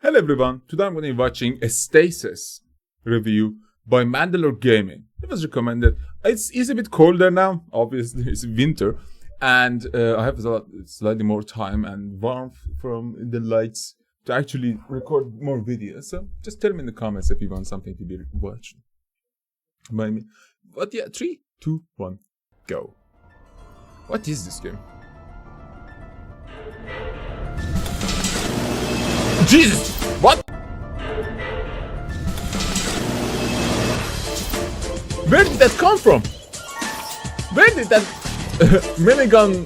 Hello everyone, today I'm going to be watching a STASIS review by MandaloreGaming. It was recommended. It's a bit colder now, obviously it's winter, and I have slightly more time and warmth from the lights to actually record more videos. So just tell me in the comments if you want something to be watched by me. But yeah, 3, 2, 1, go. What is this game? Jesus! What? Where did that come from? Where did that minigun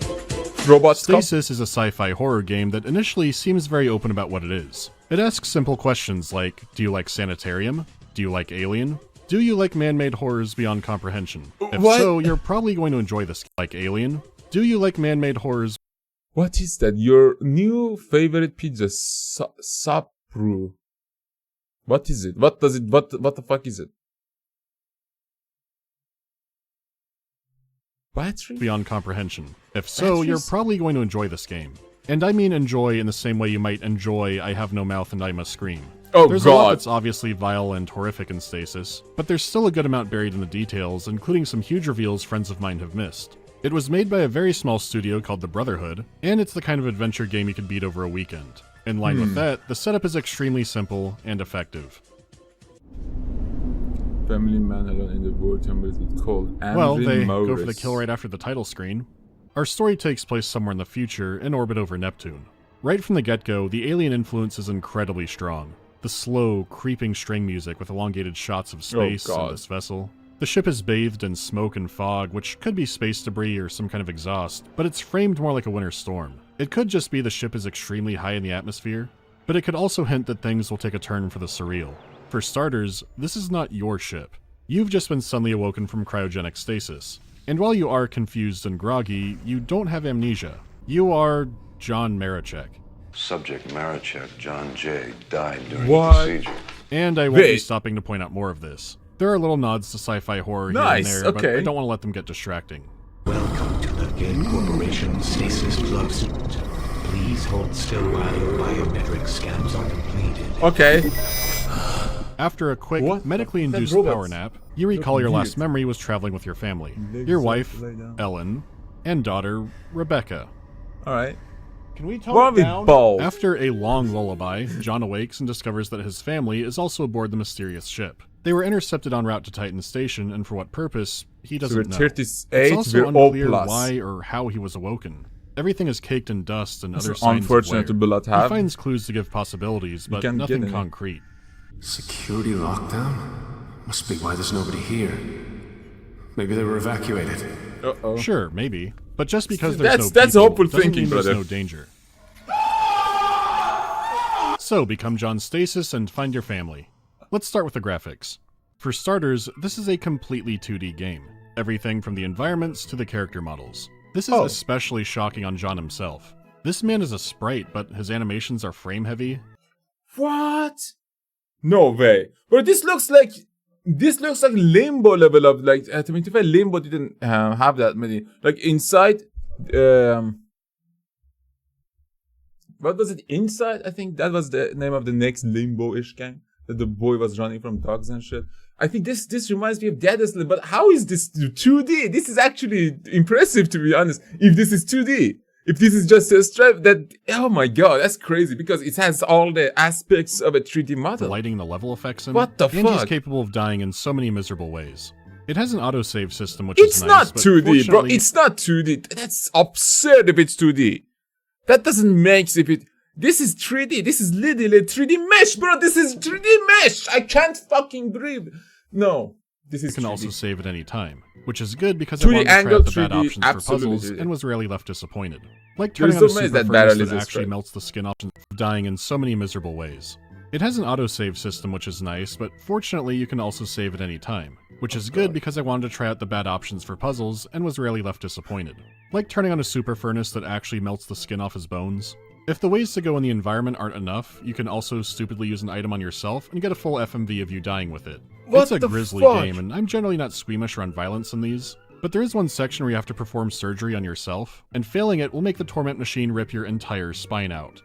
robot come? STASIS is a sci-fi horror game that initially seems very open about what it is. It asks simple questions like, do you like Sanitarium? Do you like Alien? Do you like man-made horrors beyond comprehension? If so, you're probably going to enjoy this. Like Alien? Do you like man-made horrors? What is that? Your new favorite pizza, Sapru. What is it? What does it? What the fuck is it? Battery? Beyond comprehension. If so, Batteries? you're probably going to enjoy this game. And I mean enjoy in the same way you might enjoy I Have No Mouth and I Must Scream. Oh There's a lot god. that's obviously vile and horrific in STASIS, but there's still a good amount buried in the details, including some huge reveals friends of mine have missed. It was made by a very small studio called the Brotherhood, and it's the kind of adventure game you could beat over a weekend. In line with that, the setup is extremely simple and effective. Family man alone in the world, it's called Well, they Morris. go for the kill right after the title screen. Our story takes place somewhere in the future, in orbit over Neptune. Right from the get-go, the alien influence is incredibly strong. The slow, creeping string music with elongated shots of space and this vessel. The ship is bathed in smoke and fog, which could be space debris or some kind of exhaust, but it's framed more like a winter storm. It could just be the ship is extremely high in the atmosphere, but it could also hint that things will take a turn for the surreal. For starters, this is not your ship. You've just been suddenly awoken from cryogenic stasis. And while you are confused and groggy, you don't have amnesia. You are John Marichek. Subject Marichek, John J., died during What? the procedure. And I won't be stopping to point out more of this. There are little nods to sci-fi horror here and there, but I don't want to let them get distracting. Welcome to the Gate Corporation Stasis Plug Suit. Please hold still while your biometric scans are completed. Okay. After a quick, medically induced power nap, you recall your last memory was traveling with your family. Your wife, Ellen, and daughter, Rebecca. Alright. Can we tone it down? Balls. After a long lullaby, John awakes and discovers that his family is also aboard the mysterious ship. They were intercepted en route to Titan Station, and for what purpose, he doesn't know. 38, It's also we're unclear O+. why or how he was awoken. Everything is caked in dust and other It's signs unfortunate of to wear. not have. He finds clues to give possibilities, but can't nothing get any. concrete. Security lockdown? Must be why there's nobody here. Maybe they were evacuated. Uh-oh. Sure, maybe. But just because there's no That's people hopeful doesn't thinking, mean there's brother. no danger. So, become John Stasis and find your family. Let's start with the graphics. For starters, this is a completely 2D game. Everything from the environments to the character models. This is especially shocking on John himself. This man is a sprite, but his animations are frame-heavy. What? No way. But this looks like Limbo level of like. To be fair, Limbo didn't have that many. Like inside, what was it? Inside? I think that was the name of the next Limbo-ish game that the boy was running from dogs and shit. I think this reminds me of Deadest, but how is this 2D? This is actually impressive, to be honest. If this is 2D. If this is just a strip, that, oh my god, that's crazy, because it has all the aspects of a 3D model. The lighting, the level effects in What the and he's fuck? capable of dying in so many miserable ways. It has an autosave system, which It's is nice, not but 2D, bro. fortunately- It's not 2D. That's absurd if it's 2D. That doesn't make if it... This is 3D. This is literally 3D mesh, bro. This is 3D mesh. I can't fucking breathe. No. This is You can 3D. also save at any time, which is good because I 2D wanted to try angle, out the bad 3D, options for absolutely. puzzles and was rarely left disappointed. Like You're turning on a so amazed super that furnace Battle is that a actually strike. melts the skin off, dying in so many miserable ways. It has an autosave system, which is nice, but fortunately you can also save at any time, which is good because I wanted to try out the bad options for puzzles and was rarely left disappointed. Like turning on a super furnace that actually melts the skin off his bones. If the ways to go in the environment aren't enough, you can also stupidly use an item on yourself and get a full FMV of you dying with it. What It's a the grisly fuck? game, and I'm generally not squeamish around violence in these, but there is one section where you have to perform surgery on yourself, and failing it will make the torment machine rip your entire spine out.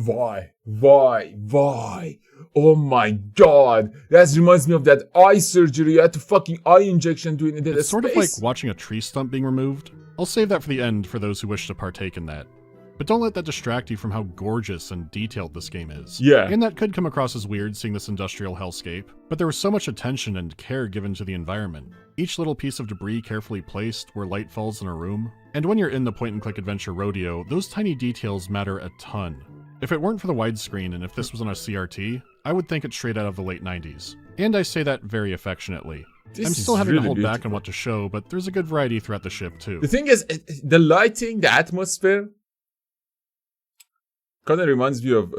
Why? Oh my god. That reminds me of that eye surgery. You had to fucking eye injection doing it in It's sort space. of like watching a tree stump being removed. I'll save that for the end for those who wish to partake in that. But don't let that distract you from how gorgeous and detailed this game is. Yeah. And that could come across as weird seeing this industrial hellscape, but there was so much attention and care given to the environment. Each little piece of debris carefully placed where light falls in a room. And when you're in the point-and-click adventure rodeo, those tiny details matter a ton. If it weren't for the widescreen and if this was on a CRT, I would think it's straight out of the late 90s. And I say that very affectionately. I'm still having to hold back on what to show, but there's a good variety throughout the ship too. The thing is, the lighting, the atmosphere, kind of reminds me of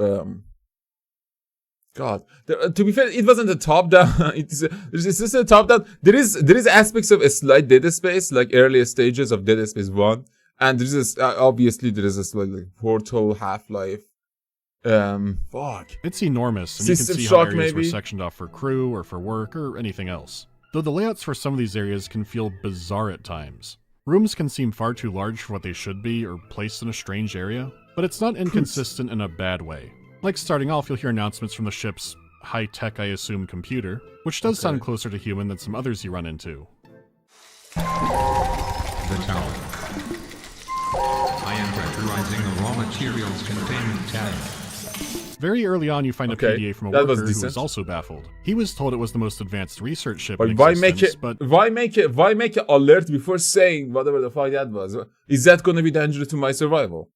God. To be fair, it wasn't a top-down. It's just a top-down. There is aspects of a slight Dead Space, like earlier stages of Dead Space 1, and there is obviously there is this like Portal, Half-Life. Fuck. It's enormous, and you can see how areas were sectioned off for crew or for work or anything else. Though the layouts for some of these areas can feel bizarre at times. Rooms can seem far too large for what they should be or placed in a strange area, but it's not inconsistent in a bad way. Like starting off, you'll hear announcements from the ship's high-tech, I assume, computer, which does sound closer to human than some others you run into. The tower. I am pressurizing the raw materials containment tank. Very early on, you find a PDA from a worker who was also baffled. He was told it was the most advanced research ship in existence, why make it alert before saying whatever the fuck that was? Is that going to be dangerous to my survival?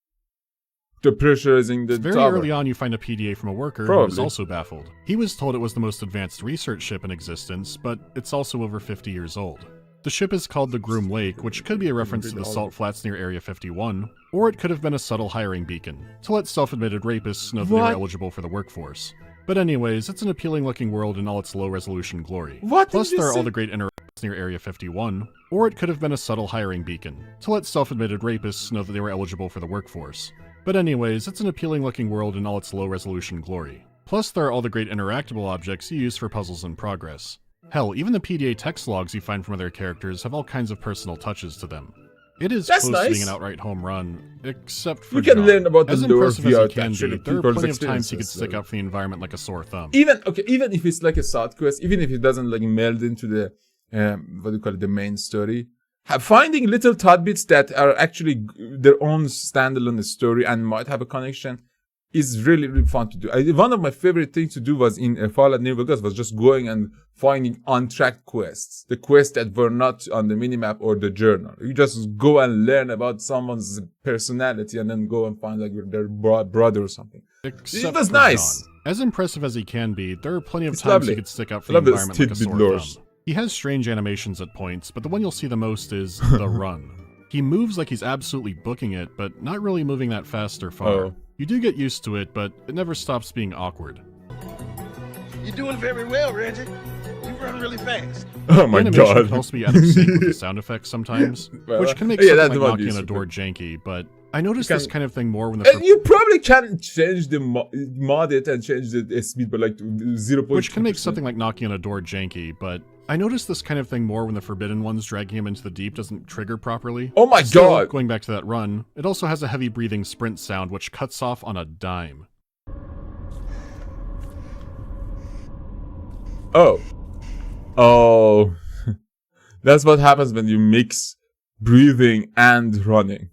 The pressurizing the Very tower. early on, you find a PDA from a worker who was also baffled. He was told it was the most advanced research ship in existence, but it's also over 50 years old. The ship is called the Groom Lake, which could be a reference to the salt flats near Area 51, or it could have been a subtle hiring beacon, to let self-admitted rapists know that they were eligible for the workforce. But anyways, it's an appealing-looking world in all its low-resolution glory. Plus, there are all the great interactions near Area 51, or it could have been a subtle hiring beacon, to let self-admitted rapists know that they were eligible for the workforce. But anyways, it's an appealing-looking world in all its low-resolution glory. Plus, there are all the great interactable objects you use for puzzles in progress. Hell, even the PDA text logs you find from other characters have all kinds of personal touches to them. It is close to being an outright home run, except for you can John. learn about as the lore impressive as he via can actually be, there are people's plenty of times he could experiences, stick out for the environment like a sore thumb. Even if it's like a side quest, even if it doesn't like meld into the what do you call it, the main story, finding little tidbits that are actually their own standalone story and might have a connection is really, really fun to do. One of my favorite things to do was in Fallout New Vegas was just going and finding untracked quests. The quests that were not on the minimap or the journal. You just go and learn about someone's personality and then go and find like their brother or something. Except it was nice. John. As impressive as he can be, there are plenty of It's times lovely. he could stick out for the environment like a sore lures. thumb. He has strange animations at points, but the one you'll see the most is the run. He moves like he's absolutely booking it, but not really moving that fast or far. Oh. You do get used to it, but it never stops being awkward. You're doing very well, Reggie. You run really fast. Oh my Animation god. can also be out of sync with the sound effects sometimes, Well, which can make yeah, something that's like what knocking you on a should door do. janky, but I noticed this kind of thing more when And you probably can change the mod it and change the speed by like 0.2%. Which can make something like knocking on a door janky, but I noticed this kind of thing more when the Forbidden Ones dragging him into the deep doesn't trigger properly. Oh my Still, god! Going back to that run, it also has a heavy breathing sprint sound which cuts off on a dime. Oh. Oh. That's what happens when you mix breathing and running.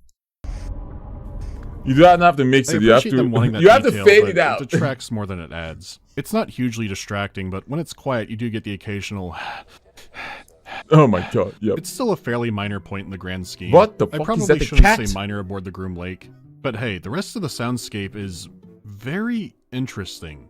You don't have to mix it. You have to fade it out. It detracts more than it adds. It's not hugely distracting, but when it's quiet, you do get the occasional. Oh my god! Yep. It's still a fairly minor point in the grand scheme. What the I fuck probably is that? The shouldn't cat? say minor aboard the Groom Lake, but hey, the rest of the soundscape is very interesting.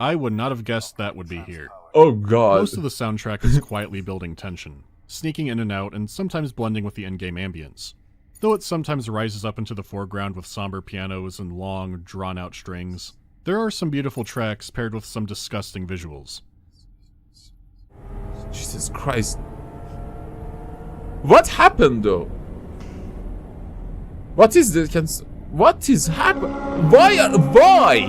I would not have guessed that would be here. Oh god! Most of the soundtrack is quietly building tension, sneaking in and out, and sometimes blending with the in-game ambience. Though it sometimes rises up into the foreground with somber pianos and long, drawn-out strings, there are some beautiful tracks paired with some disgusting visuals. Jesus Christ! What happened though? What is this? What is happening? Why?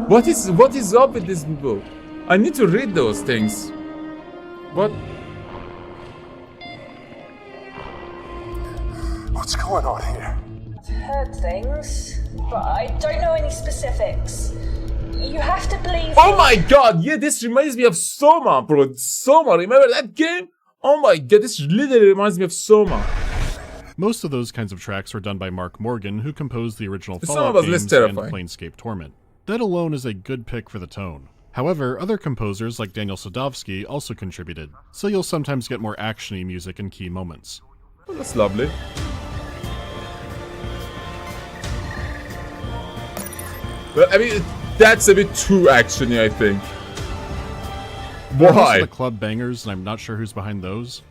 What is up with this people? I need to read those things. What? What's going on here? heard things, but I don't know any specifics. You have to believe. Oh my god, yeah, this reminds me of Soma, bro. Soma, remember that game? Oh my god, this literally reminds me of Soma. Most of those kinds of tracks were done by Mark Morgan, who composed the original Soma Fallout was less games and terrifying. Planescape Torment. That alone is a good pick for the tone. However, other composers like Daniel Sadovsky also contributed, so you'll sometimes get more action-y music in key moments. Oh, that's lovely. Well, I mean, that's a bit too actiony, I think. There are also Why? the club bangers, and I'm not sure who's behind those.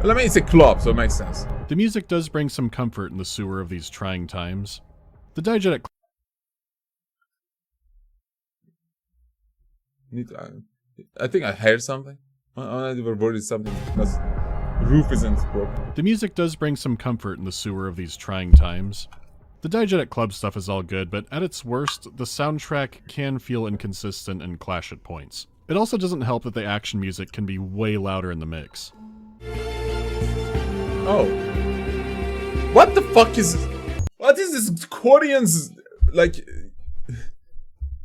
Well, I mean, it's a club, so it makes sense. The music does bring some comfort in the sewer of these trying times. The diegetic I think I heard something. I never worried something because roof isn't broken. The music does bring some comfort in the sewer of these trying times. The diegetic club stuff is all good, but at its worst, the soundtrack can feel inconsistent and clash at points. It also doesn't help that the action music can be way louder in the mix. Oh. What the fuck is... What is this Korean's... Like...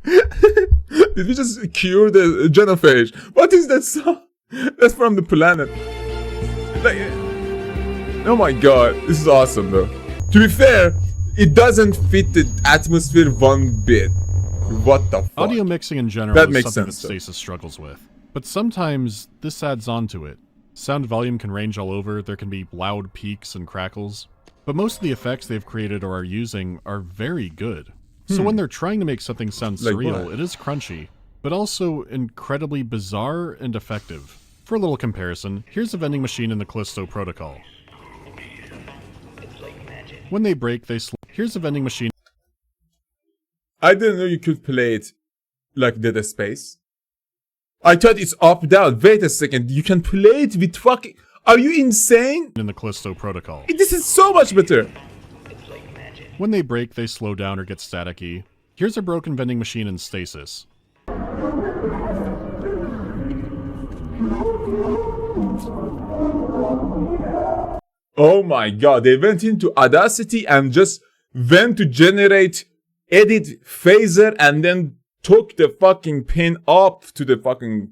Did we just cure the genophage? What is that song? That's from the planet. Like... Oh my god. This is awesome though. To be fair, it doesn't fit the atmosphere one bit. What the fuck? Audio mixing in general That is makes something sense, that though. Stasis struggles with. But sometimes, this adds on to it. Sound volume can range all over, there can be loud peaks and crackles. But most of the effects they've created or are using are very good. So when they're trying to make something sound Like surreal, what? it is crunchy, but also incredibly bizarre and effective. For a little comparison, here's a vending machine in the Callisto Protocol. When they break, they here's a vending machine. I didn't know you could play it like Dead Space. I thought it's up-down. Wait a second. You can play it with fucking... Are you insane? In the Callisto Protocol. This is so much better. When they break, they slow down or get staticky. Here's a broken vending machine in Stasis. Oh my god, they went into Audacity and just went to generate edit phaser and then took the fucking pin up to the fucking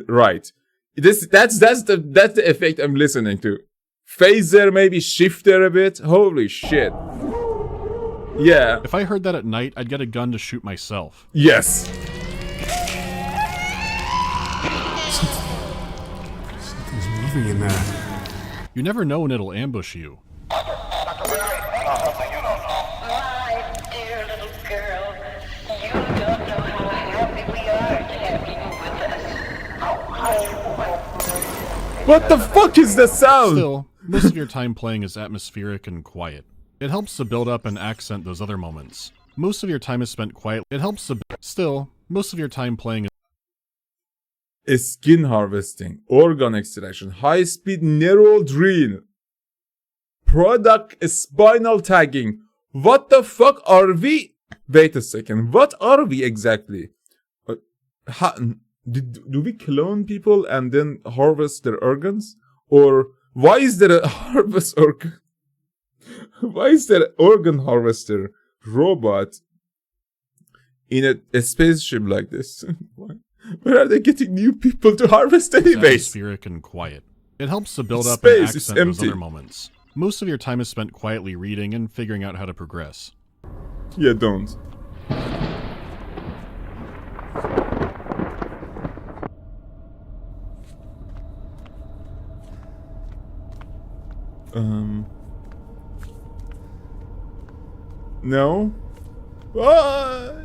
right. That's the effect I'm listening to. Phaser, maybe shifter a bit. Holy shit. Yeah. If I heard that at night, I'd get a gun to shoot myself. Yes. Something's moving in there. You never know when it'll ambush you. My dear little girl, you don't know how happy we are to have you with us. What the fuck is the sound? Still, most of your time playing is atmospheric and quiet. It helps to build up and accent those other moments. Most of your time is spent quiet. It helps to... Still, most of your time playing is... Skin harvesting, organ extraction, high-speed neural drill, product spinal tagging. What the fuck are we? Wait a second. What are we exactly? Do we clone people and then harvest their organs? Or why is there a harvest organ? Why is there an organ harvester robot in a spaceship like this? Where are they getting new people to harvest anyways? Atmospheric and quiet. It helps to build up Space and is accent those empty. other moments. Most of your time is spent quietly reading and figuring out how to progress. Yeah, don't. No? What?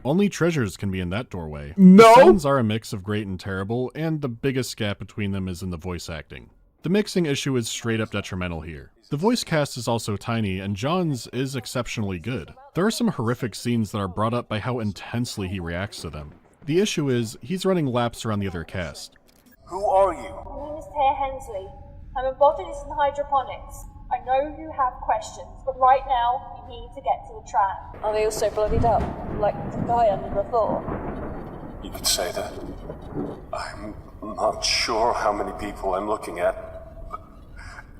Only treasures can be in that doorway. No! The sounds are a mix of great and terrible, and the biggest gap between them is in the voice acting. The mixing issue is straight up detrimental here. The voice cast is also tiny, and John's is exceptionally good. There are some horrific scenes that are brought up by how intensely he reacts to them. The issue is, he's running laps around the other cast. Who are you? My name is Taya Hensley. I'm a botanist in hydroponics. I know you have questions, but right now, you need to get to the tram. Are they all so bloodied up, like the guy under the floor? You could say that. I'm not sure how many people I'm looking at.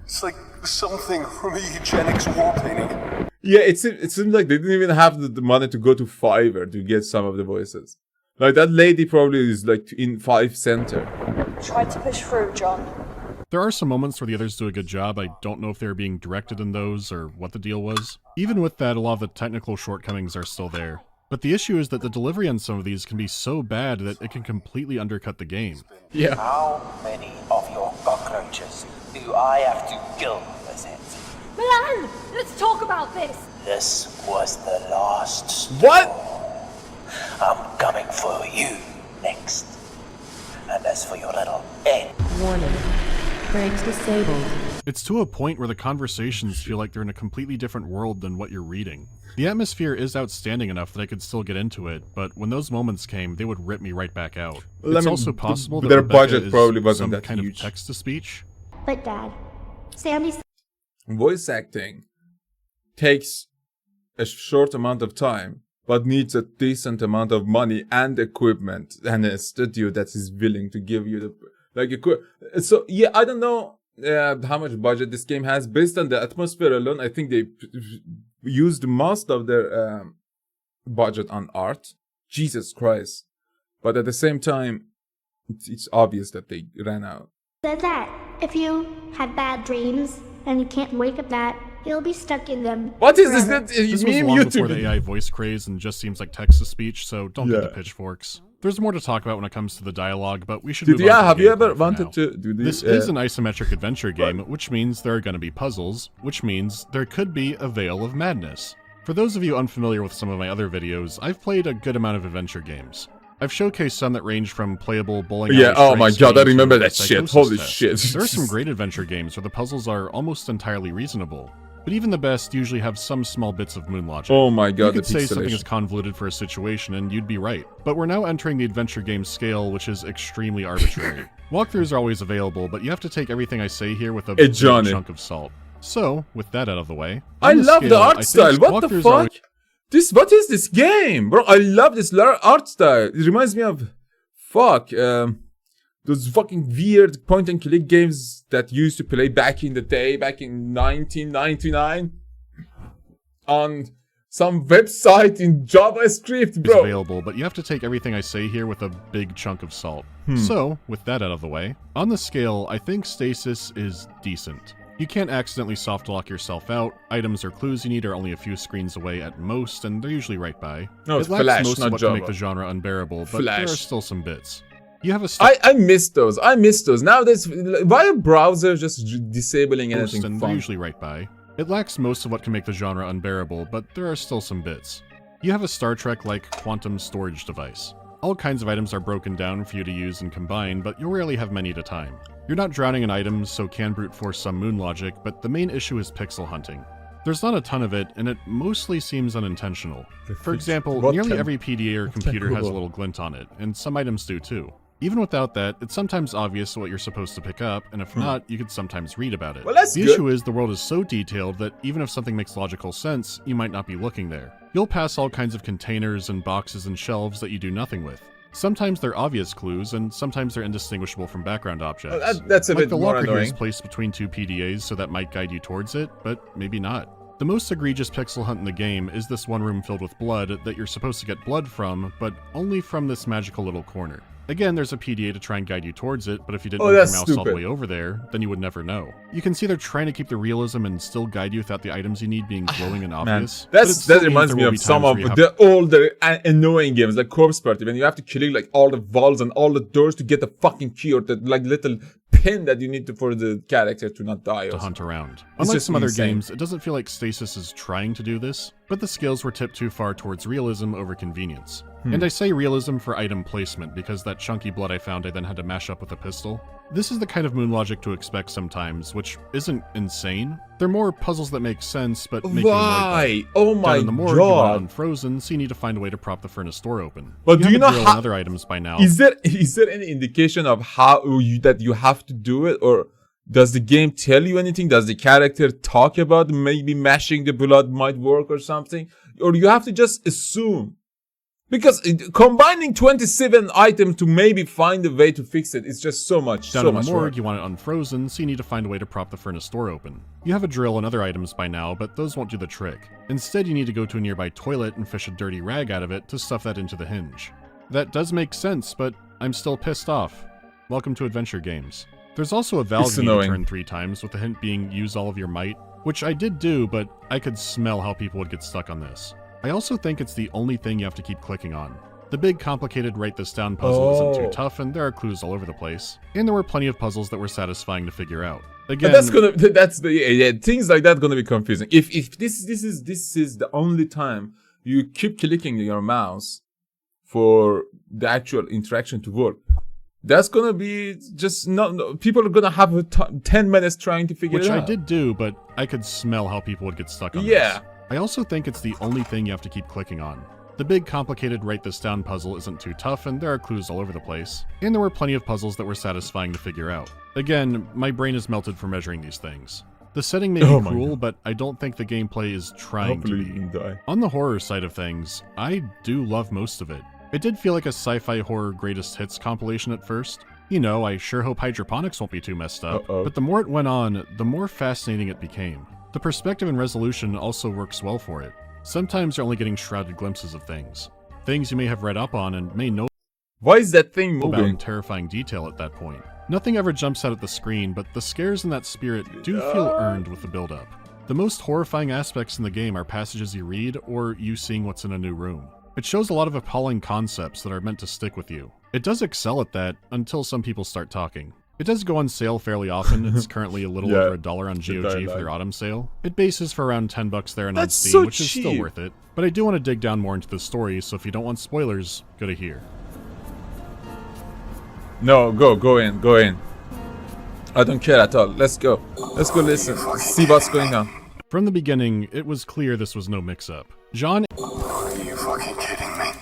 It's like something from a eugenics war painting. Yeah, it seems like they didn't even have the money to go to Fiverr to get some of the voices. Like, that lady probably is like in 5 Center. Try to push through, John. There are some moments where the others do a good job. I don't know if they were being directed in those or what the deal was. Even with that, a lot of the technical shortcomings are still there. But the issue is that the delivery on some of these can be so bad that it can completely undercut the game. Yeah. How many of your cockroaches do I have to kill with it? Milan, let's talk about this. This was the last storm. What? I'm coming for you next. And as for your little end. Warning. Brakes disabled. It's to a point where the conversations feel like they're in a completely different world than what you're reading. The atmosphere is outstanding enough that I could still get into it, but when those moments came, they would rip me right back out. It's also possible that their Rebecca budget is probably wasn't some that kind huge. of text-to-speech. But Dad, Sandy's... Voice acting takes a short amount of time, but needs a decent amount of money and equipment and a studio that is willing to give you the so yeah, I don't know how much budget this game has. Based on the atmosphere alone, I think they used most of their budget on art. Jesus Christ. But at the same time, it's obvious that they ran out. Said that if you have bad dreams and you can't wake up that, you'll be stuck in them. What is forever. this? This was Meme long YouTube. before the AI voice craze and just seems like text-to-speech, so don't get the Yeah. pitchforks. There's more to talk about when it comes to the dialogue, but we should Did move you, on to have the you gameplay ever for wanted now. to do this? This is an isometric adventure game, which means there are going to be puzzles, which means there could be a veil of madness. For those of you unfamiliar with some of my other videos, I've played a good amount of adventure games. I've showcased some that range from playable bowling Yeah, alley oh my strike god, I to remember a that shit. psychosis Holy test. shit. There are some great adventure games where the puzzles are almost entirely reasonable, but even the best usually have some small bits of moon logic. Oh my god, You the could say something pixelation. is convoluted for a situation and you'd be right, but we're now entering the adventure game scale, which is extremely arbitrary. Walkthroughs are always available, but you have to take everything I say here with a big Johnny. chunk of salt. So, with that out of the way, I on love the scale, I art think style. What the walkthroughs are fuck? always- What is this game? Bro, I love this art style. It reminds me of those fucking weird point and click games that used to play back in the day, back in 1999 on some website in JavaScript, bro. available, but you have to take everything I say here with a big chunk of salt. So, with that out of the way, on the scale, I think Stasis is decent. You can't accidentally soft lock yourself out. Items or clues you need are only a few screens away at most, and they're usually right by. No, it it's lacks Flash, most not of what can make Java. the genre unbearable, but there are Flash. still some bits. You have a I miss those. Nowadays, why are browsers just disabling anything and they're fun? usually right by. It lacks most of what can make the genre unbearable, but there are still some bits. You have a Star Trek-like quantum storage device. All kinds of items are broken down for you to use and combine, but you'll rarely have many at a time. You're not drowning in items, so can brute force some moon logic, but the main issue is pixel hunting. There's not a ton of it, and it mostly seems unintentional. For example, What nearly can- every PDA or what can computer has a go little glint on it, and some items do too. Even without that, it's sometimes obvious what you're supposed to pick up, and if not, you could sometimes read about it. Well, that's the good. issue is the world is so detailed that even if something makes logical sense, you might not be looking there. You'll pass all kinds of containers and boxes and shelves that you do nothing with. Sometimes they're obvious clues, and sometimes they're indistinguishable from background objects. Well, that's a like bit the more locker here annoying. is placed between two PDAs, so that might guide you towards it, but maybe not. The most egregious pixel hunt in the game is this one room filled with blood that you're supposed to get blood from, but only from this magical little corner. Again, there's a PDA to try and guide you towards it, but if you didn't move your that's mouse all the stupid. way over there, then you would never know. You can see they're trying to keep the realism and still guide you without the items you need being glowing and Man, obvious. but it still that means reminds there me will of be some times of where you have the older annoying games like Corpse Party when you have to click like all the walls and all the doors to get the fucking key or the like little pin that you need to for the character to not die. to hunt around. It's Unlike just some other insane. games, it doesn't feel like Stasis is trying to do this, but the skills were tipped too far towards realism over convenience. And I say realism for item placement because that chunky blood I found I then had to mash up with a pistol. This is the kind of moon logic to expect sometimes, which isn't insane. They're more puzzles that make sense, but make you annoyed by it. Why? Oh Down my in the morgue, you run god! unfrozen, so you need to find a way to prop the furnace door open. But do have you a know drill how- and other items by now? Is there any indication of how that you have to do it, or does the game tell you anything? Does the character talk about maybe mashing the blood might work or something, or you have to just assume Because combining 27 items to maybe find a way to fix it is just so much, Down so in the much morgue, work. you want it unfrozen, so you need to find a way to prop the furnace door open. You have a drill and other items by now, but those won't do the trick. Instead, you need to go to a nearby toilet and fish a dirty rag out of it to stuff that into the hinge. That does make sense, but I'm still pissed off. Welcome to adventure games. There's also a valve you need to turn 3 times, with the hint being use all of your might, which I did do, but I could smell how people would get stuck on this. I also think it's the only thing you have to keep clicking on. The big complicated write this down puzzle isn't too tough, and there are clues all over the place. And there were plenty of puzzles that were satisfying to figure out. Again, things like that gonna be confusing. If this is the only time you keep clicking your mouse for the actual interaction to work, that's gonna be just not. People are gonna have 10 minutes trying to figure it out. Which I did do, but I could smell how people would get stuck on this. I also think it's the only thing you have to keep clicking on. The big complicated write this down puzzle isn't too tough, and there are clues all over the place. And there were plenty of puzzles that were satisfying to figure out. Again, my brain is melted from measuring these things. The setting may be cruel, but I don't think the gameplay is trying to be. On the horror side of things, I do love most of it. It did feel like a sci-fi horror greatest hits compilation at first. You know, I sure hope hydroponics won't be too messed up, but the more it went on, the more fascinating it became. The perspective and resolution also works well for it. Sometimes you're only getting shrouded glimpses of things. Things you may have read up on and may know why is that thing moving? About terrifying detail at that point. Nothing ever jumps out at the screen, but the scares in that spirit do feel earned with the build-up. The most horrifying aspects in the game are passages you read or you seeing what's in a new room. It shows a lot of appalling concepts that are meant to stick with you. It does excel at that until some people start talking. It does go on sale fairly often. It's currently a little over $1 on GOG for their autumn sale. It bases for around $10 there and on Steam, which is still worth it. But I do want to dig down more into the story, so if you don't want spoilers, go to here. No, go in. I don't care at all. Let's go listen. See what's going on. From the beginning, it was clear this was no mix-up. John... Are you fucking kidding me?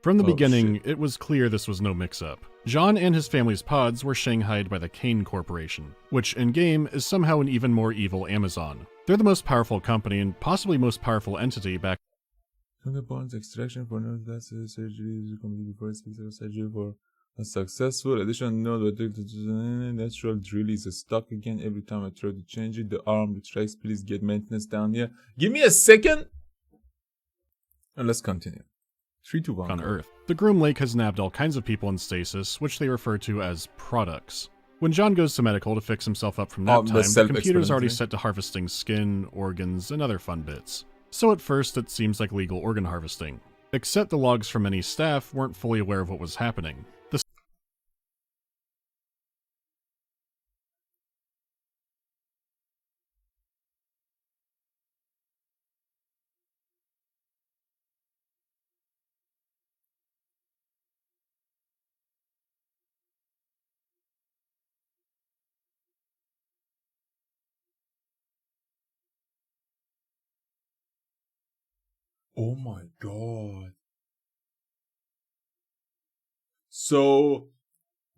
From the beginning, it was clear this was no mix-up. John and his family's pods were shanghaied by the Kane Corporation, which in-game is somehow an even more evil Amazon. They're the most powerful company and possibly most powerful entity back... The bones extraction for nerve surgery is completed before surgery for a successful addition. No, the natural drill is stuck again every time I try to change it. The arm retracts. Please get maintenance down here. Give me a second. And let's continue. 3, 2, 1. On Earth. The Groom Lake has nabbed all kinds of people in stasis, which they refer to as products. When John goes to medical to fix himself up from nap time, the computer's already set to harvesting skin, organs, and other fun bits. So at first, it seems like legal organ harvesting. Except the logs from many staff weren't fully aware of what was happening. Oh my god. So,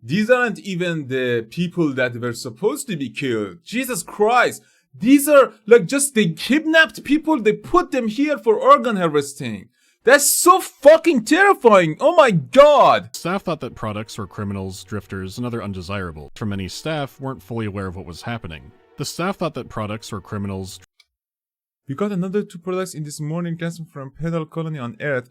these aren't even the people that were supposed to be killed. Jesus Christ. These are like just they kidnapped people, they put them here for organ harvesting. That's so fucking terrifying. Oh my god. Staff thought that products were criminals, drifters, and other undesirables. For many staff weren't fully aware of what was happening. The staff thought that products were criminals. We got another 2 products in this morning transfer from Penal Colony on Earth.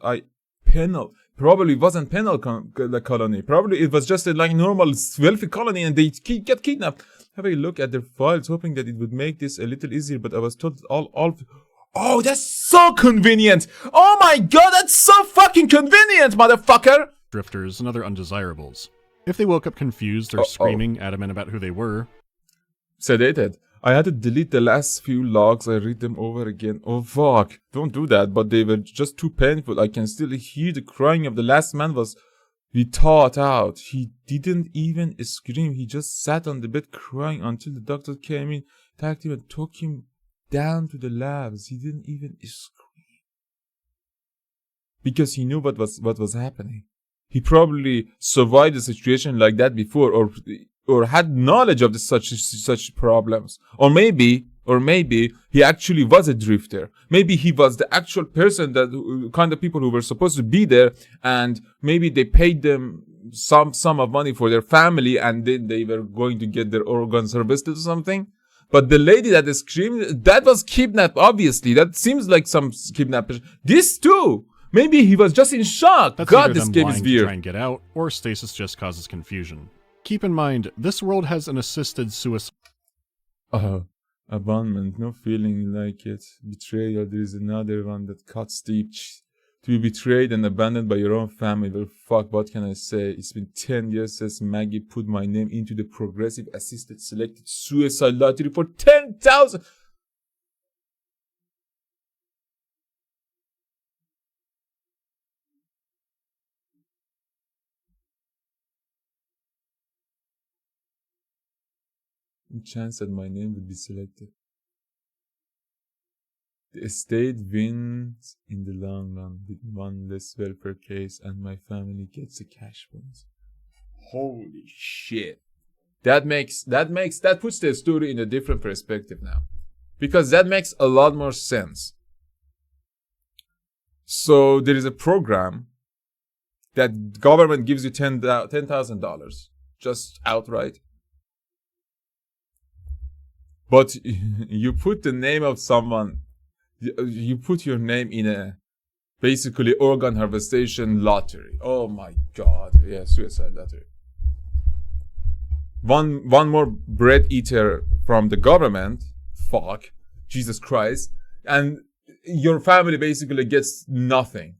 Penal. Probably wasn't Penal Colony. Probably it was just a like normal wealthy colony and they get kidnapped. Have a look at their files, hoping that it would make this a little easier, but I was told all... Oh, that's so convenient! Oh my god, that's so fucking convenient, motherfucker! Drifters and other undesirables. If they woke up confused or screaming, adamant about who they were... Sedated. I had to delete the last few logs. I read them over again. Oh fuck. Don't do that, but they were just too painful. I can still hear the crying of the last man was thought out. He didn't even scream. He just sat on the bed crying until the doctor came in, attacked him and took him down to the labs. He didn't even scream. Because he knew what was happening. He probably survived a situation like that before or had knowledge of such problems. Or maybe Or maybe he actually was a drifter. Maybe he was the actual person that kind of people who were supposed to be there, and maybe they paid them some sum of money for their family, and then they were going to get their organs harvested or something. But the lady that is screaming, that was kidnapped, obviously. That seems like some kidnapping. This too! Maybe he was just in shock. That's God, either this them game is lying to weird. try and get out, or stasis just causes confusion. Keep in mind, this world has an assisted suicide. Abandonment, no feeling like it. Betrayal, there is another one that cuts deep. To be betrayed and abandoned by your own family. Well, fuck, what can I say? It's been 10 years since Maggie put my name into the progressive assisted selected suicide lottery for 10,000. Chance that my name would be selected. The estate wins in the long run with one less welfare case, and my family gets a cash bonus. Holy shit. That puts the story in a different perspective now. Because that makes a lot more sense. So there is a program that government gives you $10,000 just outright. But you put the name of someone, you put your name in a basically organ harvestation lottery. Oh my god. Yeah, suicide lottery. One more bread eater from the government. Fuck. Jesus Christ. And your family basically gets nothing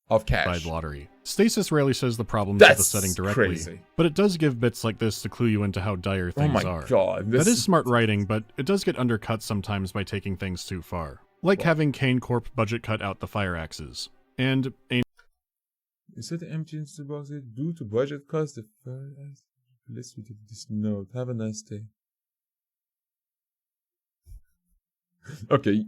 of cash. Lottery. Stasis rarely says the problems of the setting directly, crazy. But it does give bits like this to clue you into how dire things are. Oh my god. That is smart writing, but it does get undercut sometimes by taking things too far. Like having Kane Corp budget cut out the fire axes. And is it the empty instant box due to budget cuts? The fire axe. Let's read this note. Have a nice day. Okay,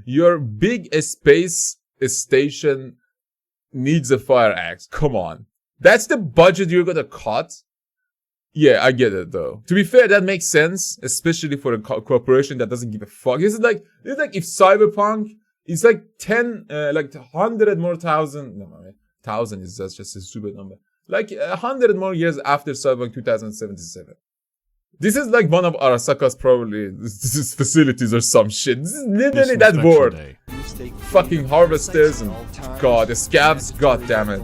your big space station needs a fire axe. Come on, that's the budget you're gonna cut? Yeah, I get it though. To be fair, that makes sense, especially for a corporation that doesn't give a fuck. It's like if Cyberpunk is like 100 more thousand. No, 1,000 is just a stupid number. Like 100 more years after Cyberpunk 2077. This is like one of Arasaka's probably facilities or some shit. This is literally that word. Fucking harvesters and god, the scabs, god damn it.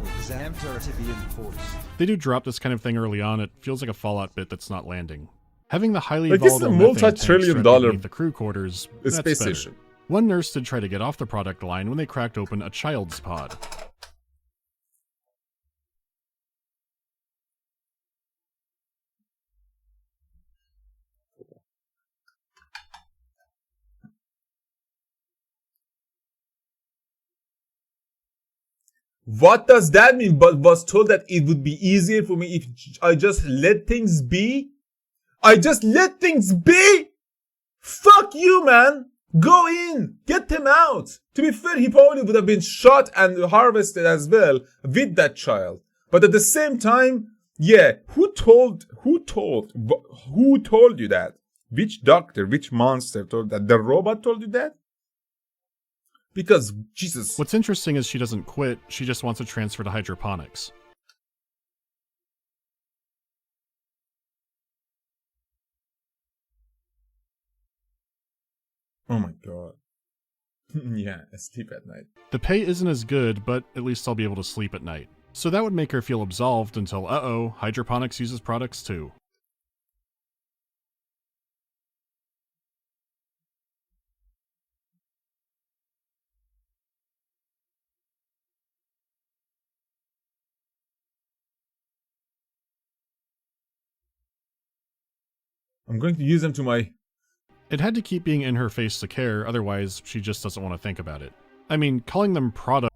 They do drop this kind of thing early on. It feels like a Fallout bit that's not landing. Having the highly like volatile this is a multi-trillion-dollar the crew quarters, that's space better. station. One nurse did try to get off the product line when they cracked open a child's pod. What does that mean? But was told that it would be easier for me if I just let things be? I just let things be? Fuck you, man. Go in. Get him out. To be fair, he probably would have been shot and harvested as well with that child. But at the same time, yeah, who told you that? Which doctor, which monster told that? The robot told you that? Because, Jesus. What's interesting is she doesn't quit, she just wants to transfer to hydroponics. Oh my god. Yeah, I sleep at night. The pay isn't as good, but at least I'll be able to sleep at night. So that would make her feel absolved until, uh-oh, hydroponics uses products too. I'm going to use them to my... It had to keep being in her face to care, otherwise she just doesn't want to think about it. I mean, calling them products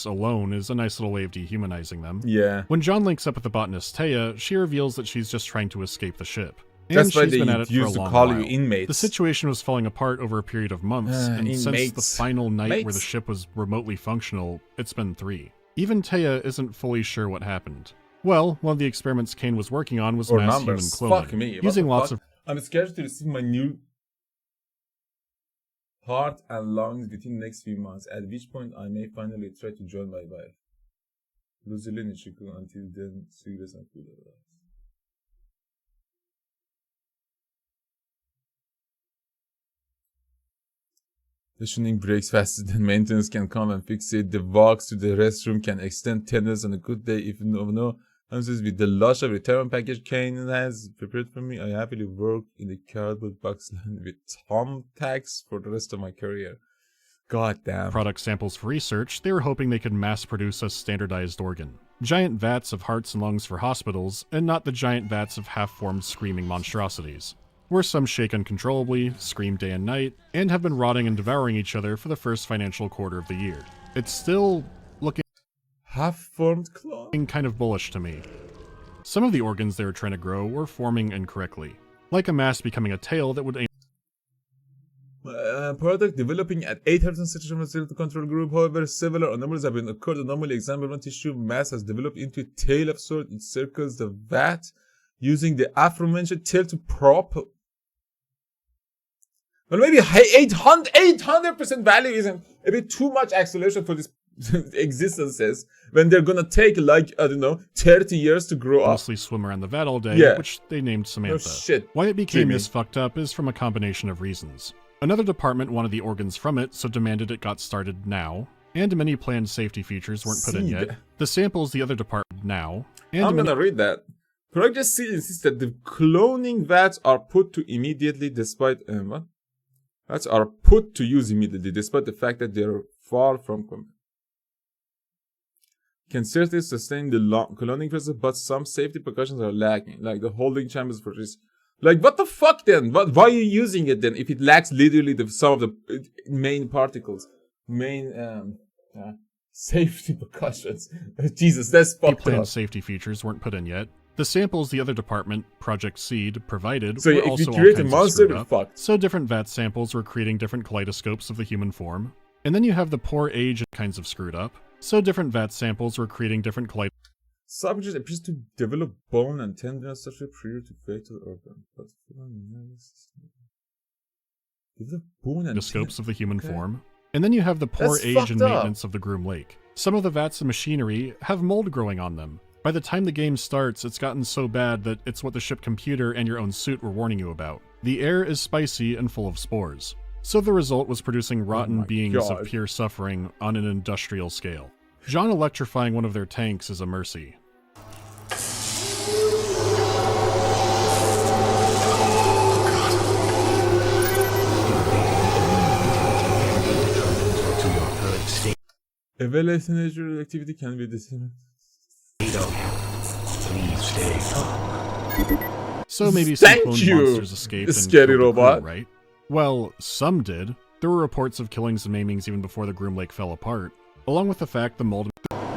alone is a nice little way of dehumanizing them. Yeah. When John links up with the botanist Taya, she reveals that she's just trying to escape the ship. And That's why she's they been at it for a used to long call while. you inmates. The situation was falling apart over a period of months, and since the inmates. final night where the Mates. ship was remotely functional, it's been 3. Even Taya isn't fully sure what happened. Well, one of the experiments Kane was working on was Or mass numbers. human cloning. Fuck me. What Using the lots fuck? of I'm scared to receive my new heart and lungs within next few months, at which point I may finally try to join my wife. Rosaline Chico, until then, cigarettes and food arrives. Rationing breaks faster than maintenance can come and fix it. The walks to the restroom can extend 10 minutes on a good day. If no answers with the lush of retirement package Kane has prepared for me, I happily work in the cardboard box land with thumbtacks for the rest of my career. God damn. Product samples for research, they were hoping they could mass produce a standardized organ. Giant vats of hearts and lungs for hospitals, and not the giant vats of half-formed screaming monstrosities, where some shake uncontrollably, scream day and night, and have been rotting and devouring each other for the first financial quarter of the year. It's still looking half-formed clone? Kind of bullish to me. Some of the organs they were trying to grow were forming incorrectly, like a mass becoming a tail that would aim product developing at 800 section of the control group. However, several anomalies have been occurred. Anomaly example, one tissue mass has developed into a tail of sort. It circles the vat using the aforementioned tail to prop. Well, maybe 800% value isn't a bit too much acceleration for this existences when they're gonna take, like, I don't know, 30 years to grow up. Mostly swim around the vat all day, which they named Samantha. Oh shit. Why it became this fucked up is from a combination of reasons. Another department wanted the organs from it, so demanded it got started now, and many planned safety features weren't put in yet. The samples the other department now, and I'm gonna read that. Project C insists that the cloning vats are put to immediately despite what? Vats are put to use immediately despite the fact that they are far from can certainly sustain the cloning process, but some safety precautions are lacking, like the holding chambers for risk. Like, what the fuck then? Why are you using it then if it lacks literally some of the main particles? Safety precautions. Jesus, that's fucked planned up. Safety features weren't put in yet. The samples the other department, Project Seed, provided so were if also you create all a kinds monster, of screwed up. fucked. So different vat samples were creating different kaleidoscopes of the human form. And then you have the poor age and kinds of screwed up. So different vat samples were creating different kaleidoscopes. Subject appears to develop bone and tendons such a prior to fatal organ. But develop bone and scopes of the human form. And then you have the poor age and maintenance of the Groom Lake. Some of the vats of machinery have mold growing on them. By the time the game starts, it's gotten so bad that it's what the ship computer and your own suit were warning you about. The air is spicy and full of spores. So the result was producing rotten beings of pure suffering on an industrial scale. John electrifying one of their tanks is a mercy. Evaluation natural activity can be determined. Please stay calm. So maybe some clone monsters escaped and scary killed robot. The crew, right? Well, some did. There were reports of killings and maimings even before the Groom Lake fell apart, along with the fact the mold.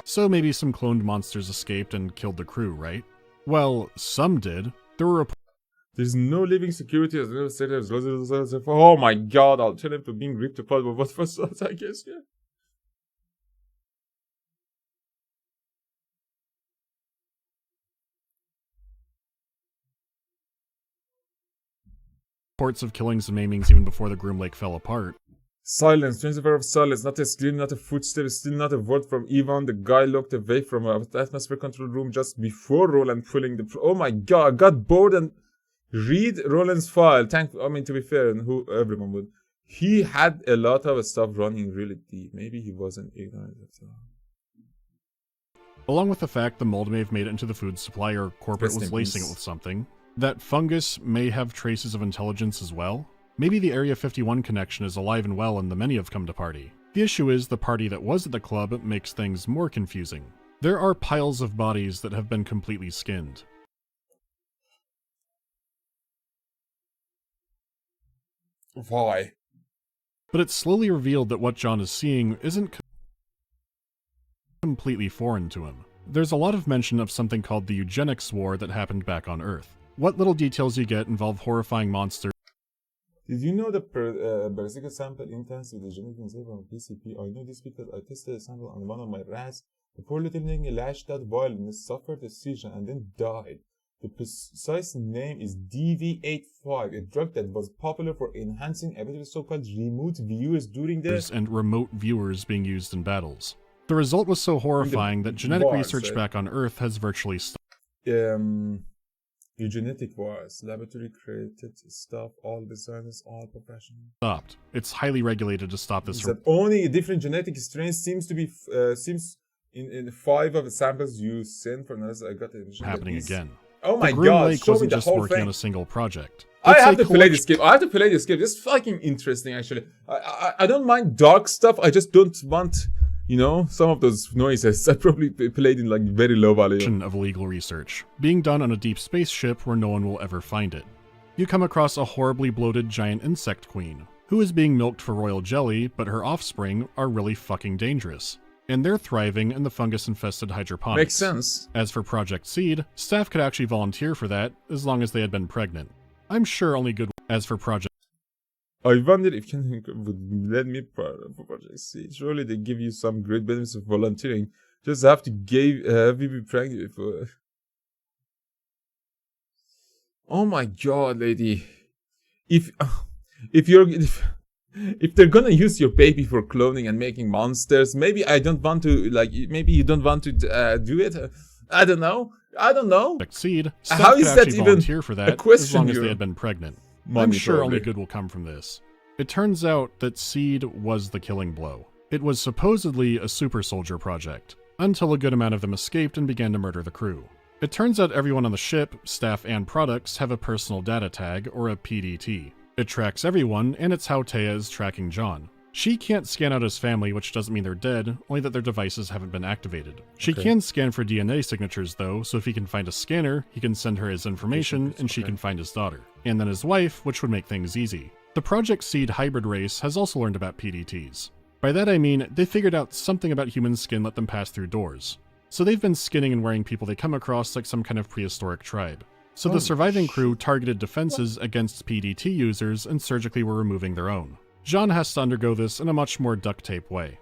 So maybe some cloned monsters escaped and killed the crew, right? Well, some did. There were There's no living security as well as oh my god, I'll tell him to being ripped apart, but what was that, I guess, yeah. reports of killings and maimings even before the Groom Lake fell apart. Silence, 24 of silence, not a scream, not a footstep, still not a word from Ivan. The guy looked away from the atmosphere control room just before Roland pulling the... Oh my god, I got bored and read Roland's file. To be fair, and everyone would. He had a lot of stuff running really deep. Maybe he wasn't ignorant at all. Along with the fact the mold may have made it into the food supply or corporate was lacing it with something. That fungus may have traces of intelligence as well. Maybe the Area 51 connection is alive and well and the many have come to party. The issue is the party that was at the club makes things more confusing. There are piles of bodies that have been completely skinned. Why? But it's slowly revealed that what John is seeing isn't completely foreign to him. There's a lot of mention of something called the eugenics war that happened back on Earth. What little details you get involve horrifying monsters. Did you know the Berserker sample intense with the genetic insect from PCP? I know this because I tested a sample on one of my rats. The poor little thing lashed out violently, suffered a seizure, and then died. The precise name is DV85, a drug that was popular for enhancing ability of so-called remote viewers during the... and remote viewers being used in battles. The result was so horrifying that genetic research back on Earth has virtually stopped. Eugenetic wars, laboratory created stuff, all designers, all professional. Stopped. It's highly regulated to stop this. That only different genetic strains seems to be seems in 5 of the samples you sent for analysis. I got it happening again. Oh my Groom god! Lake Show me wasn't the just whole working thing. on a single project. I have to play this game. I have to play this game. This is fucking interesting, actually. I don't mind dark stuff. I just don't want, you know, some of those noises. I probably played in like very low value. Of illegal research being done on a deep space ship where no one will ever find it. You come across a horribly bloated giant insect queen who is being milked for royal jelly, but her offspring are really fucking dangerous. And they're thriving in the fungus-infested hydroponics. Makes sense. As for Project Seed, staff could actually volunteer for that as long as they had been pregnant. I'm sure only good. As for Project, I wonder if you would let me for Project Seed. Surely they give you some great benefits of volunteering. Just have to have you be pregnant before. Oh my god, lady! If they're gonna use your baby for cloning and making monsters, maybe I don't want to, like, maybe you don't want to do it. I don't know. Seed, how is that even volunteer for that a question? As long as they had been pregnant. I'm sure only good will come from this. It turns out that Seed was the killing blow. It was supposedly a super soldier project, until a good amount of them escaped and began to murder the crew. It turns out everyone on the ship, staff and products, have a personal data tag, or a PDT. It tracks everyone, and it's how Taya is tracking John. She can't scan out his family, which doesn't mean they're dead, only that their devices haven't been activated. She can scan for DNA signatures though, so if he can find a scanner, he can send her his information, and she can find his daughter. And then his wife, which would make things easy. The Project Seed hybrid race has also learned about PDTs. By that I mean, they figured out something about human skin let them pass through doors. So they've been skinning and wearing people they come across like some kind of prehistoric tribe. So the surviving crew targeted defenses against PDT users and surgically were removing their own. John has to undergo this in a much more duct tape way.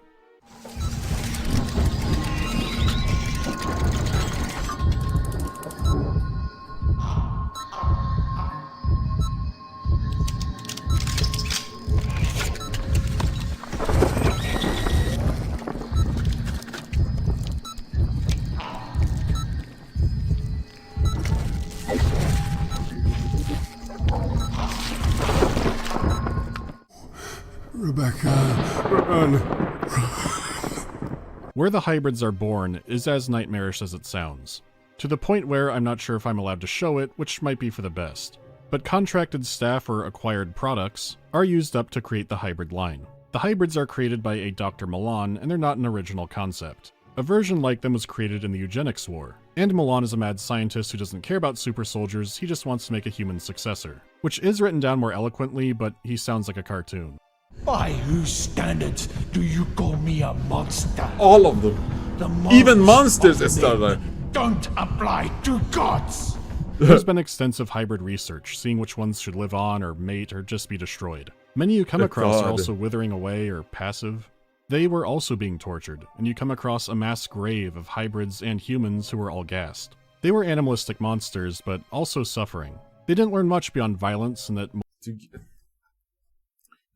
Where the hybrids are born is as nightmarish as it sounds. To the point where I'm not sure if I'm allowed to show it, which might be for the best. But contracted staff or acquired products are used up to create the hybrid line. The hybrids are created by a Dr. Milan, and they're not an original concept. A version like them was created in the Eugenics War, and Milan is a mad scientist who doesn't care about super soldiers, he just wants to make a human successor. Which is written down more eloquently, but he sounds like a cartoon. By whose standards do you call me a monster? All of them. Even monsters, Starlight. Don't apply to gods! There's been extensive hybrid research, seeing which ones should live on or mate or just be destroyed. Many you come across are also withering away or passive. They were also being tortured, and you come across a mass grave of hybrids and humans who were all gassed. They were animalistic monsters, but also suffering. They didn't learn much beyond violence, and that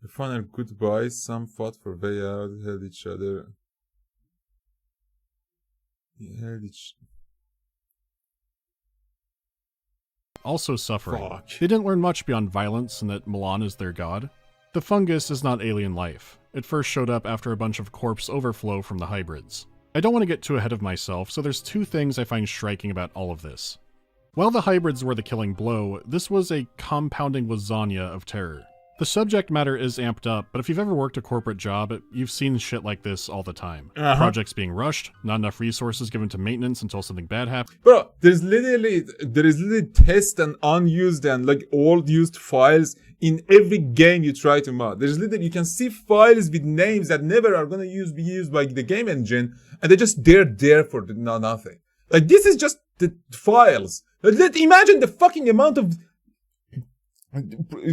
the final goodbyes, some fought for way out, held each other. Also suffering. Fuck. They didn't learn much beyond violence and that Milan is their god. The fungus is not alien life. It first showed up after a bunch of corpse overflow from the hybrids. I don't want to get too ahead of myself, so there's two things I find striking about all of this. While the hybrids were the killing blow, this was a compounding lasagna of terror. The subject matter is amped up, but if you've ever worked a corporate job, you've seen shit like this all the time. Projects being rushed, not enough resources given to maintenance until something bad happens. Bro, there is literally test and unused and like old used files in every game you try to mod. There's literally, you can see files with names that never are gonna be used by the game engine, and they're there for nothing. Like, this is just the files. Imagine the fucking amount of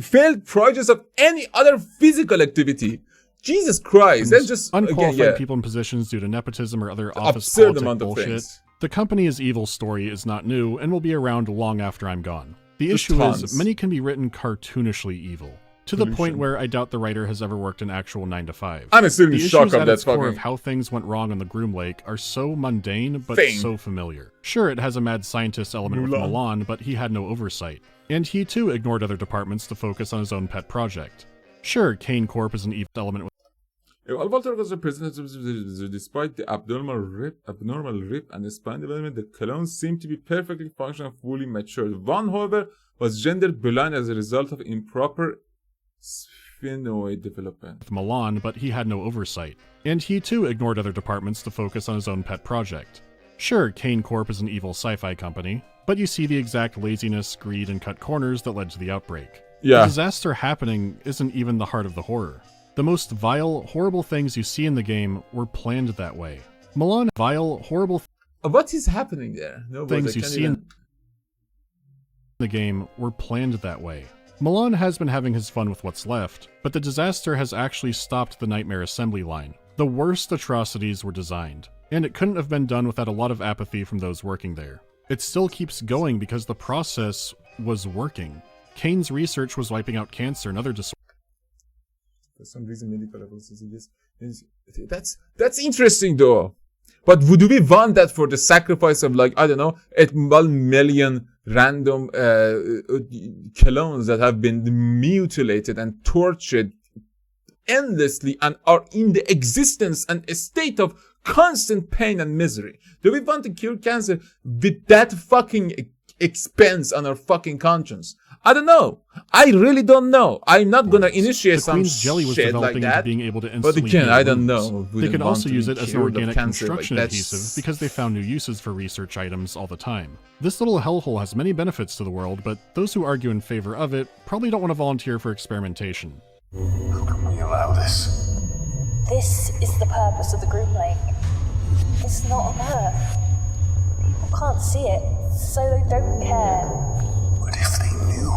failed projects of any other physical activity. Jesus Christ, that's just unqualified people in positions due to nepotism or other office absurd politic amount of bullshit. things. The company's evil story is not new and will be around long after I'm gone. The There's issue tons. is, many can be written cartoonishly evil, to the point where I doubt the writer has ever worked an actual 9-to-5. I'm still in The shock issues of at that its core fucking of how things went wrong on the Groom Lake are so mundane, but thing. so familiar. Sure, it has a mad scientist element with Milan, but he had no oversight. And he too ignored other departments to focus on his own pet project. Sure, Kane Corp is an evil element with Walter was represented despite the abnormal rip and spine development. The clones seem to be perfectly functional, fully matured. One, however, was gender blind as a result of improper sphenoid development. with Milan, but he had no oversight. And he too ignored other departments to focus on his own pet project. Sure, Kane Corp is an evil sci-fi company, but you see the exact laziness, greed, and cut corners that led to the outbreak. Yeah. The disaster happening isn't even the heart of the horror. The most vile, horrible things you see in the game were planned that way. Milan, vile, horrible What is happening there? No, things you see in the game were planned that way. Milan has been having his fun with what's left, but the disaster has actually stopped the Nightmare assembly line. The worst atrocities were designed, and it couldn't have been done without a lot of apathy from those working there. It still keeps going because the process was working. Kane's research was wiping out cancer and other disorders. For some reason, medical that's interesting though. But would we want that for the sacrifice of, like, I don't know, 1 million random clones that have been mutilated and tortured endlessly and are in the existence and a state of constant pain and misery? Do we want to cure cancer with that fucking expense on our fucking conscience? I don't know. I really don't know. I'm not gonna initiate The some Queen's jelly was shit developing like that. into being able to But instantly again, heal I don't wounds. know. They can also use it as an cured of organic cancer, like, construction that's- adhesive because they found new uses for research items all the time. This little hellhole has many benefits to the world, but those who argue in favor of it probably don't want to volunteer for experimentation. How can we allow this? This is the purpose of the Groom Lake. It's not on Earth. People can't see it, so they don't care. But if they knew?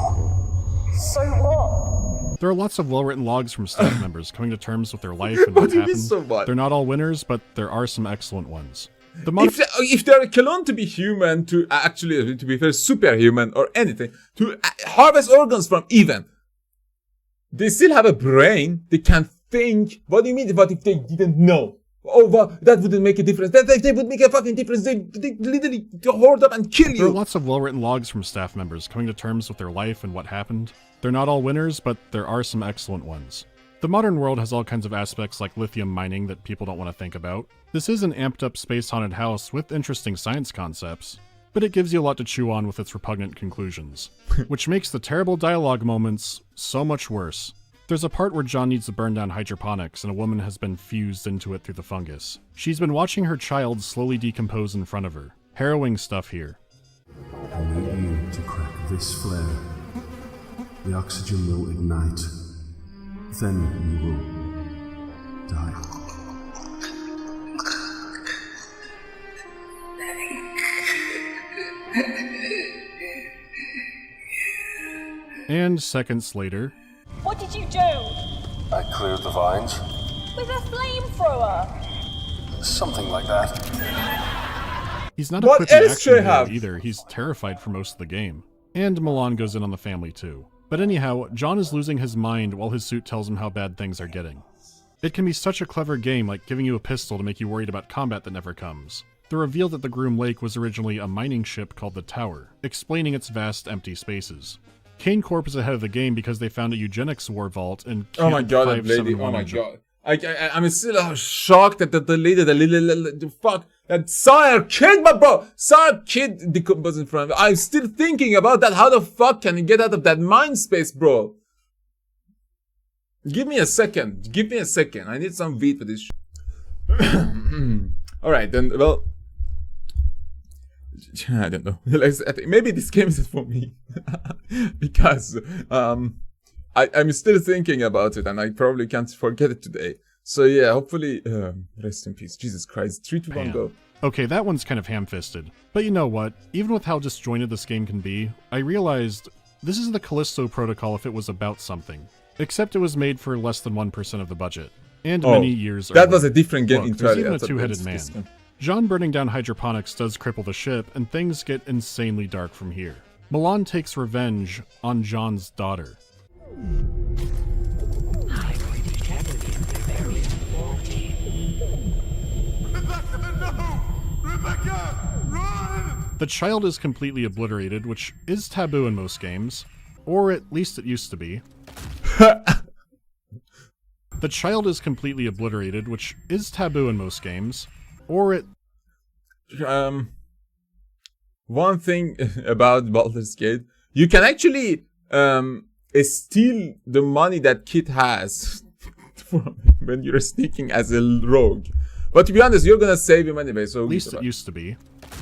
So what? There are lots of well-written logs from staff members coming to terms with their life and what do you mean, happened. so what? They're not all winners, but there are some excellent ones. The If they're a clone to be human, to actually, to be fair, superhuman or anything, to harvest organs from even, they still have a brain, they can think. What do you mean, what if they didn't know? Oh, well, that wouldn't make a difference. They would make a fucking difference. They literally horde up and kill you. There are lots of well-written logs from staff members coming to terms with their life and what happened. They're not all winners, but there are some excellent ones. The modern world has all kinds of aspects like lithium mining that people don't want to think about. This is an amped-up space-haunted house with interesting science concepts, but it gives you a lot to chew on with its repugnant conclusions, which makes the terrible dialogue moments so much worse. There's a part where John needs to burn down hydroponics and a woman has been fused into it through the fungus. She's been watching her child slowly decompose in front of her. Harrowing stuff here. I need you to crack this flare. The oxygen will ignite. Then you will die. And seconds later, What did you do? I cleared the vines. With a flamethrower? Something like that. he's not What equipped in else action should I here have? either. He's terrified for most of the game. And Milan goes in on the family too. But anyhow, John is losing his mind while his suit tells him how bad things are getting. It can be such a clever game, like giving you a pistol to make you worried about combat that never comes. The reveal that the Groom Lake was originally a mining ship called the Tower, explaining its vast empty spaces. Kane Corp is ahead of the game because they found a eugenics war vault in Oh my god, that lady! Oh my god! I'm still shocked that the lady, the fuck, that saw her kid, but bro, saw her kid decompose in front of me. I'm still thinking about that. How the fuck can you get out of that mind space, bro? Give me a second. Give me a second. I need some weed for this. All right, then. Well, I don't know. Maybe this game isn't for me because I'm still thinking about it, and I probably can't forget it today. So yeah, hopefully, rest in peace. Jesus Christ. 3, 2, 1, go. Okay, that one's kind of ham-fisted. But you know what? Even with how disjointed this game can be, I realized this is the Callisto Protocol if it was about something. Except it was made for less than 1% of the budget. And many years that early. was a different game Look, entirely. there's even a two-headed man. John burning down hydroponics does cripple the ship, and things get insanely dark from here. Milan takes revenge on John's daughter. The child is completely obliterated, which is taboo in most games. Or at least it used to be. The child is completely obliterated, which is taboo in most games. Or it... One thing about Baldur's Gate, you can actually steal the money that Kit has when you're sneaking as a rogue. But to be honest, you're gonna save him anyway, so... At least it used to be.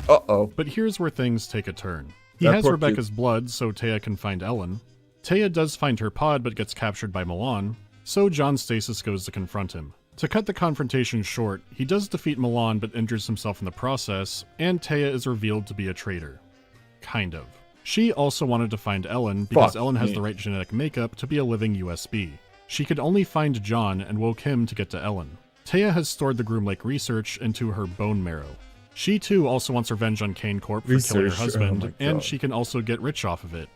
Uh-oh. But here's where things take a turn. He has Rebecca's blood, so Taya can find Ellen. Taya does find her pod, but gets captured by Milan, so John Stasis goes to confront him. To cut the confrontation short, he does defeat Milan, but injures himself in the process, and Taya is revealed to be a traitor. Kind of. She also wanted to find Ellen, because Ellen has the right genetic makeup to be a living USB. She could only find John and woke him to get to Ellen. Taya has stored the Groom Lake research into her bone marrow. She too also wants revenge on Kane Corp for killing her husband, and she can also get rich off of it.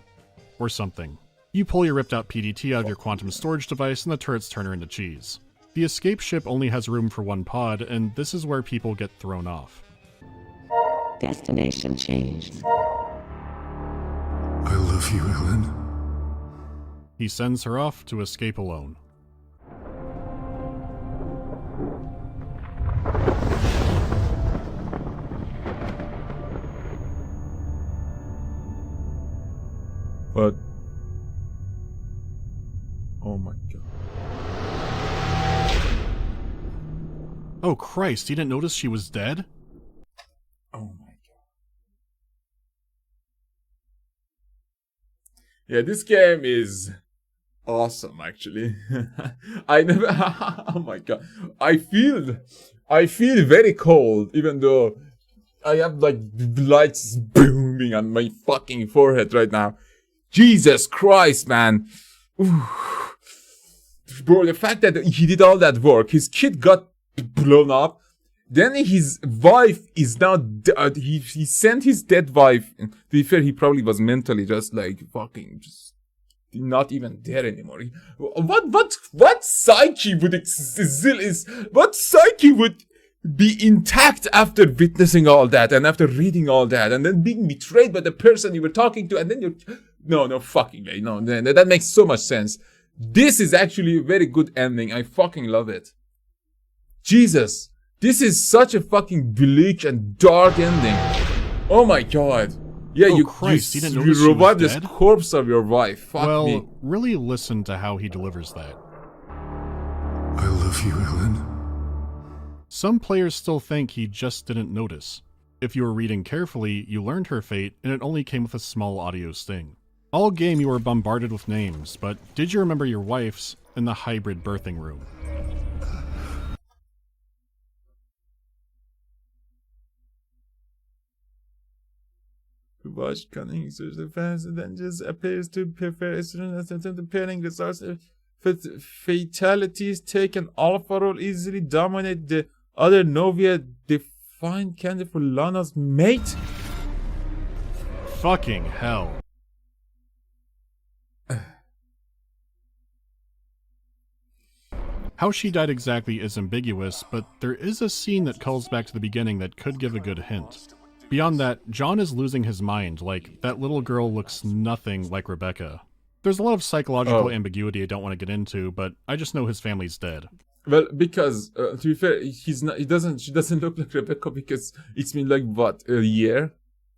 Or something. You pull your ripped out PDT out of your quantum storage device and the turrets turn her into cheese. The escape ship only has room for one pod, and this is where people get thrown off. Destination changed. I love you, Ellen. He sends her off to escape alone. But... oh my god. Oh Christ, he didn't notice she was dead? Oh my god. Yeah, this game is awesome actually. I never oh my god. I feel very cold even though I have like lights booming on my fucking forehead right now. Jesus Christ, man. Ooh. Bro, the fact that he did all that work, his kid got blown up, then his wife is now he sent his dead wife. To be fair, he probably was mentally just like fucking just not even there anymore. What psyche would be intact after witnessing all that and after reading all that and then being betrayed by the person you were talking to and then you're... No fucking way. No, that makes so much sense. This is actually a very good ending. I fucking love it. Jesus. This is such a fucking bleak and dark ending. Oh my god. Yeah, oh you revived this corpse of your wife. Fuck me. Really listen to how he delivers that. I love you, Ellen. Some players still think he just didn't notice. If you were reading carefully, you learned her fate, and it only came with a small audio sting. All game you were bombarded with names, but did you remember your wife's in the hybrid birthing room? Watch cunning search the fans and then just appears to prefer the pairing resource fatalities take an alpha role easily dominate the other Novia defined candidate for Lana's mate? Fucking hell. How she died exactly is ambiguous, but there is a scene that calls back to the beginning that could give a good hint. Beyond that, John is losing his mind, like, that little girl looks nothing like Rebecca. There's a lot of psychological ambiguity I don't want to get into, but I just know his family's dead. Well, because, to be fair, she doesn't look like Rebecca because it's been like, what, a year?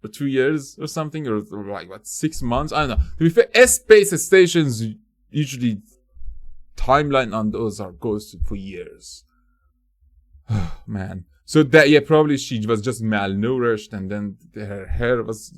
Or 2 years or something? Or like, what, 6 months? I don't know. To be fair, space stations usually... timeline on those goes for years. Man. So that, yeah, probably she was just malnourished and then her hair was...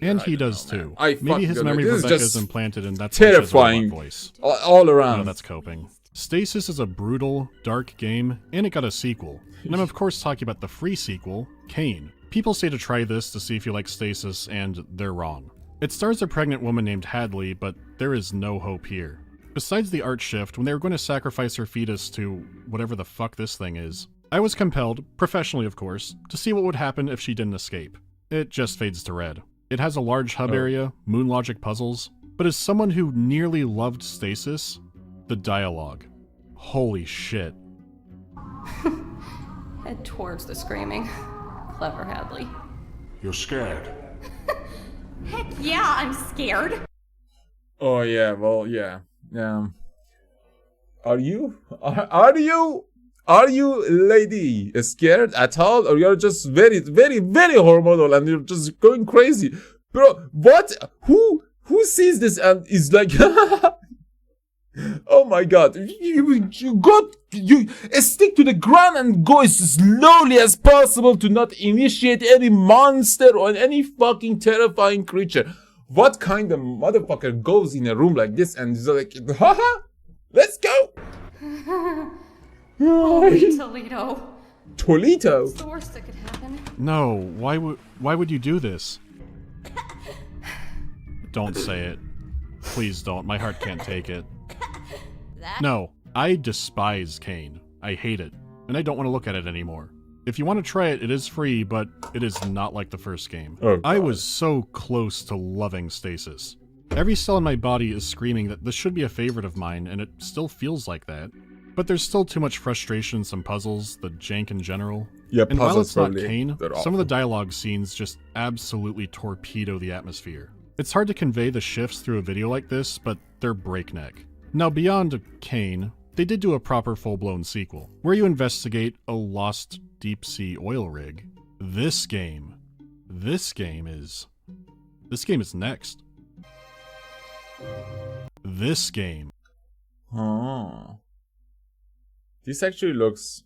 And he does too. Maybe his memory of Rebecca is implanted and that's terrifying voice. All around. No, that's coping. Stasis is a brutal, dark game, and it got a sequel. And I'm of course talking about the free sequel, Kane. People say to try this to see if you like Stasis, and they're wrong. It stars a pregnant woman named Hadley, but there is no hope here. Besides the art shift, when they were going to sacrifice her fetus to whatever the fuck this thing is, I was compelled, professionally of course, to see what would happen if she didn't escape. It just fades to red. It has a large hub area, moon logic puzzles, but as someone who nearly loved Stasis, the dialogue. Holy shit. Head towards the screaming. Clever, Hadley. You're scared? Heck yeah, I'm scared. Oh yeah, well yeah. Are you lady scared at all, or you're just very hormonal and you're just going crazy? Bro, what? Who sees this and is like oh my god, you stick to the ground and go as slowly as possible to not initiate any monster or any fucking terrifying creature. What kind of motherfucker goes in a room like this and is like, haha, let's go? Holy Toledo. Toledo? It's the worst that could happen. No, why would you do this? Don't say it. Please don't, my heart can't take it. No, I despise Kane. I hate it, and I don't want to look at it anymore. If you want to try it, it is free, but it is not like the first game. Oh, I was so close to loving Stasis. Every cell in my body is screaming that this should be a favorite of mine, and it still feels like that. But there's still too much frustration in some puzzles, the jank in general. Yeah, and while it's not probably, Kane, some of the dialogue scenes just absolutely torpedo the atmosphere. It's hard to convey the shifts through a video like this, but they're breakneck. Now, beyond Kane, they did do a proper full-blown sequel, where you investigate a lost deep-sea oil rig. This game is next. This game. Oh. This actually looks...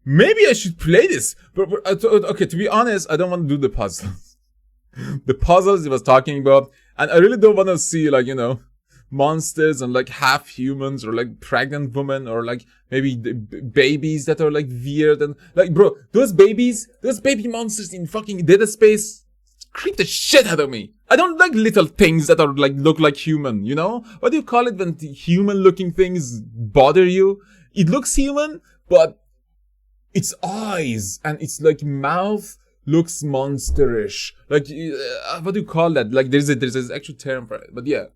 Maybe I should play this! But okay, to be honest, I don't want to do the puzzles. The puzzles he was talking about, and I really don't want to see, like, you know, monsters and like half humans or like pregnant women or like maybe babies that are like weird and like, bro, those baby monsters in fucking Dead Space creep the shit out of me. I don't like little things that are like look like human, you know? What do you call it when the human looking things bother you? It looks human, but its eyes and its like mouth looks monsterish. Like, what do you call that? Like, there's an actual term for it. But yeah,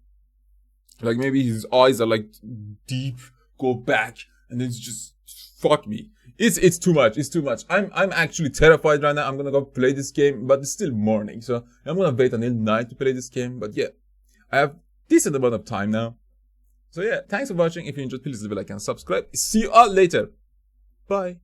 like maybe his eyes are like deep, go back, and it's just fuck me. It's too much. It's too much. I'm actually terrified right now. I'm gonna go play this game, but it's still morning, so I'm gonna wait until night to play this game. But yeah, I have decent amount of time now. So yeah, thanks for watching. If you enjoyed, please leave a like and subscribe. See you all later. Bye.